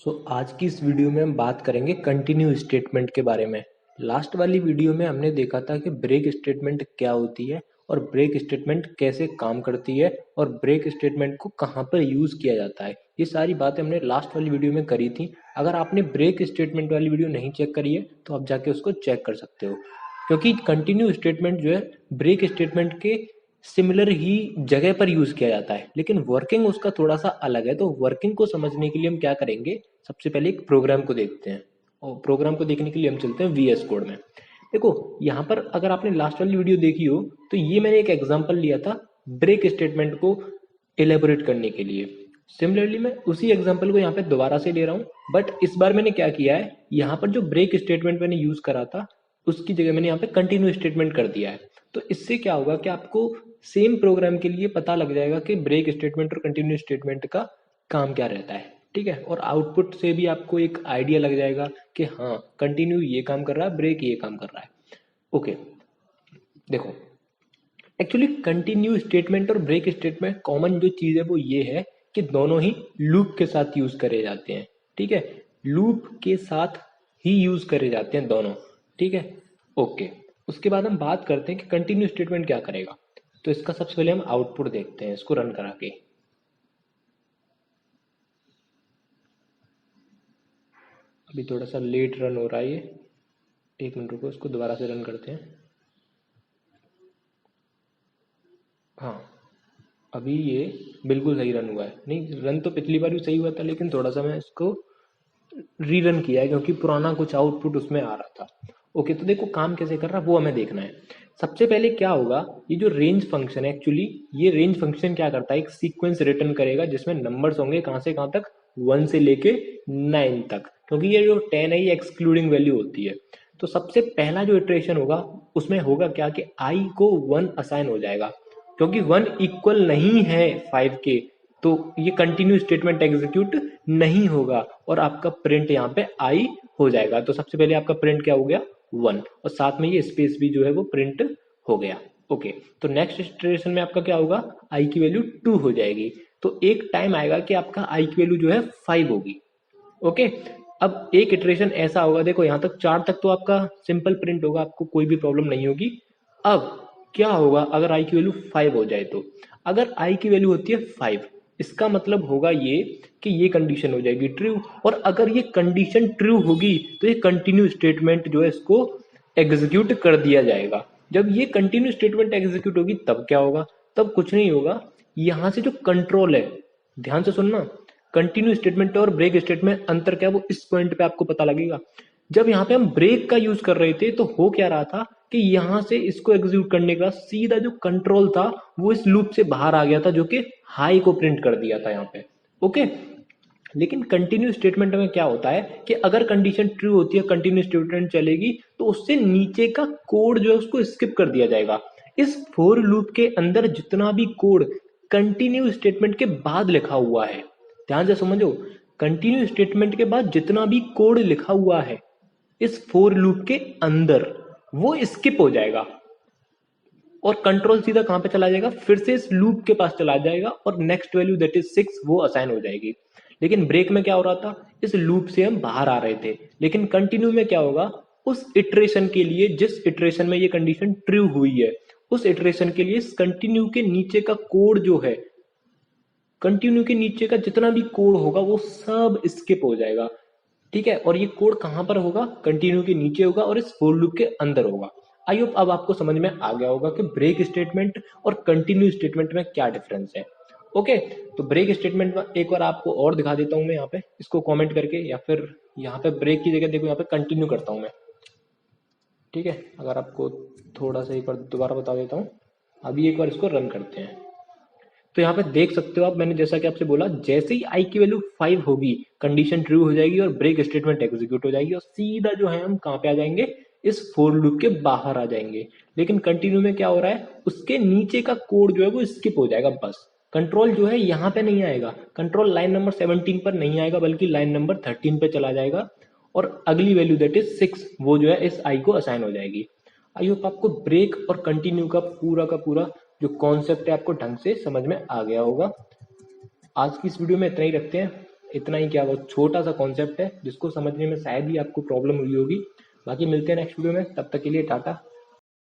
आज की इस वीडियो में हम बात करेंगे कंटिन्यू स्टेटमेंट के बारे में। लास्ट वाली वीडियो में हमने देखा था कि ब्रेक स्टेटमेंट क्या होती है और ब्रेक स्टेटमेंट कैसे काम करती है और ब्रेक स्टेटमेंट को कहाँ पर यूज़ किया जाता है। ये सारी बातें हमने लास्ट वाली वीडियो में करी थी। अगर आपने ब्रेक स्टेटमेंट वाली वीडियो नहीं चेक करी है तो आप जाके उसको चेक कर सकते हो, क्योंकि कंटिन्यू स्टेटमेंट जो है ब्रेक स्टेटमेंट के सिमिलर ही जगह पर यूज़ किया जाता है, लेकिन वर्किंग उसका थोड़ा सा अलग है। तो वर्किंग को समझने के लिए हम क्या करेंगे, सबसे पहले एक प्रोग्राम को देखते हैं और प्रोग्राम को देखने के लिए हम चलते हैं वीएस कोड में। देखो यहाँ पर अगर आपने लास्ट वाली वीडियो देखी हो तो ये मैंने एक एग्जांपल लिया था ब्रेक स्टेटमेंट को एलेबोरेट करने के लिए। सिमिलरली मैं उसी एग्जांपल को यहाँ पे दोबारा से ले रहा हूँ, बट इस बार मैंने क्या किया है, यहाँ पर जो ब्रेक स्टेटमेंट मैंने यूज करा था उसकी जगह मैंने यहाँ पे कंटिन्यू स्टेटमेंट कर दिया है। तो इससे क्या होगा कि आपको सेम प्रोग्राम के लिए पता लग जाएगा कि ब्रेक स्टेटमेंट और कंटिन्यू स्टेटमेंट का काम क्या रहता है। ठीक है, और आउटपुट से भी आपको एक आइडिया लग जाएगा कि हाँ कंटिन्यू ये काम कर रहा है, ब्रेक ये काम कर रहा है। ओके, देखो एक्चुअली कंटिन्यू स्टेटमेंट और ब्रेक स्टेटमेंट कॉमन जो चीज़ है वो ये है कि दोनों ही लूप के साथ यूज करे जाते हैं। ठीक है, लूप के साथ ही यूज करे जाते हैं दोनों। ठीक है, ओके। उसके बाद हम बात करते हैं कि कंटिन्यू स्टेटमेंट क्या करेगा। तो इसका सबसे पहले हम आउटपुट देखते हैं, इसको रन करा के। अभी थोड़ा सा लेट रन हो रहा है ये, एक मिनट रुको, इसको दोबारा से रन करते हैं। हाँ, अभी ये बिल्कुल सही रन हुआ है। नहीं, रन तो पिछली बार भी सही हुआ था, लेकिन थोड़ा सा मैं इसको रीरन किया है क्योंकि पुराना कुछ आउटपुट उसमें आ रहा था। ओके, तो देखो काम कैसे कर रहा है वो हमें देखना है। सबसे पहले क्या होगा, ये जो रेंज फंक्शन है, एक्चुअली ये रेंज फंक्शन क्या करता है, एक सीक्वेंस रिटर्न करेगा जिसमें नंबर्स होंगे कहाँ से कहाँ तक, 1 से लेके 9 तक, क्योंकि ये जो 10 है ये एक्सक्लूडिंग वैल्यू होती है। तो सबसे पहला जो इटरेशन होगा उसमें होगा क्या कि आई को 1 असाइन हो जाएगा, क्योंकि 1 इक्वल नहीं है 5 के, तो ये कंटिन्यू स्टेटमेंट एग्जीक्यूट नहीं होगा और आपका प्रिंट यहाँ पे आई हो जाएगा। तो सबसे पहले आपका प्रिंट क्या हो गया, 1, और साथ में ये स्पेस भी जो है वो प्रिंट हो गया। ओके, तो नेक्स्ट इटरेशन में आपका क्या होगा, आई की वैल्यू 2 हो जाएगी। तो एक टाइम आएगा कि आपका आई की वैल्यू जो है 5 होगी। ओके, अब एक इटरेशन ऐसा होगा, देखो यहाँ तक 4 तक तो आपका सिंपल प्रिंट होगा, आपको कोई भी प्रॉब्लम नहीं होगी। अब क्या होगा अगर आई की वैल्यू 5 हो जाए, तो अगर आई की वैल्यू होती है 5, इसका मतलब होगा ये कि ये कंडीशन हो जाएगी ट्रू, और अगर ये कंडीशन ट्रू होगी तो ये कंटिन्यू स्टेटमेंट जो है इसको एग्जीक्यूट कर दिया जाएगा। जब ये कंटिन्यू स्टेटमेंट एग्जीक्यूट होगी तब क्या होगा, तब कुछ नहीं होगा, यहां से जो कंट्रोल है, ध्यान से सुनना, कंटिन्यू स्टेटमेंट और ब्रेक स्टेटमेंट अंतर क्या है वो इस पॉइंट पे आपको पता लगेगा। जब यहाँ पे हम ब्रेक का यूज कर रहे थे तो हो क्या रहा था कि यहाँ से इसको एग्जीक्यूट करने का सीधा जो कंट्रोल था वो इस लूप से बाहर आ गया था, जो कि हाई को प्रिंट कर दिया था यहाँ पे। ओके, लेकिन कंटिन्यू स्टेटमेंट में क्या होता है कि अगर कंडीशन ट्रू होती है, कंटिन्यू स्टेटमेंट चलेगी, तो उससे नीचे का कोड जो है उसको स्किप कर दिया जाएगा। इस फॉर लूप के अंदर जितना भी कोड कंटिन्यू स्टेटमेंट के बाद लिखा हुआ है, ध्यान से समझो, कंटिन्यू स्टेटमेंट के बाद जितना भी कोड लिखा हुआ है इस फॉर लूप के अंदर, वो स्किप हो जाएगा और कंट्रोल सीधा कहां पे चला जाएगा, फिर से इस लूप के पास चला जाएगा और नेक्स्ट वैल्यू दैट इज 6 वो असाइन हो जाएगी। लेकिन ब्रेक में क्या हो रहा था, इस लूप से हम बाहर आ रहे थे, लेकिन कंटिन्यू में क्या होगा, उस इटरेशन के लिए जिस इटरेशन में ये कंडीशन ट्रू हुई है, उस इटरेशन के लिए इस कंटिन्यू के नीचे का कोड जो है, कंटिन्यू के नीचे का जितना भी कोड होगा वो सब स्किप हो जाएगा। ठीक है, और ये कोड कहां पर होगा, कंटिन्यू के नीचे होगा और इस फोर लूप के अंदर होगा। आई होप अब आपको समझ में आ गया होगा कि ब्रेक स्टेटमेंट और कंटिन्यू स्टेटमेंट में क्या डिफरेंस है। ओके, तो ब्रेक स्टेटमेंट में एक बार आपको और दिखा देता हूं मैं यहाँ पे, इसको कमेंट करके, या फिर यहाँ पे ब्रेक की जगह देखो यहाँ पे कंटिन्यू करता हूं मैं। ठीक है, अगर आपको थोड़ा सा एक बार दोबारा बता देता हूँ, अभी एक बार इसको रन करते हैं। तो यहाँ पे देख सकते हो आप, मैंने जैसा कि आपसे बोला, जैसे ही आई की वैल्यू 5 होगी कंडीशन ट्रू हो जाएगी और ब्रेक स्टेटमेंट एग्जीक्यूट हो जाएगी और सीधा जो है हम कहाँ पे आ जाएंगे, इस फोर लूप के बाहर आ जाएंगे। लेकिन कंटिन्यू में क्या हो रहा है, उसके नीचे का कोड जो है वो स्किप हो जाएगा, बस कंट्रोल जो है यहाँ पे नहीं आएगा, कंट्रोल लाइन नंबर 17 पर नहीं आएगा बल्कि लाइन नंबर 13 पे चला जाएगा और अगली वैल्यू दैट इज 6 वो जो है इस आई को असाइन हो जाएगी। आई होप आपको ब्रेक और कंटिन्यू का पूरा जो कॉन्सेप्ट है आपको ढंग से समझ में आ गया होगा। आज की इस वीडियो में इतना ही रखते हैं। इतना ही क्या, बहुत छोटा सा कॉन्सेप्ट है जिसको समझने में शायद ही आपको प्रॉब्लम हुई होगी। बाकी मिलते हैं नेक्स्ट वीडियो में, तब तक के लिए टाटा।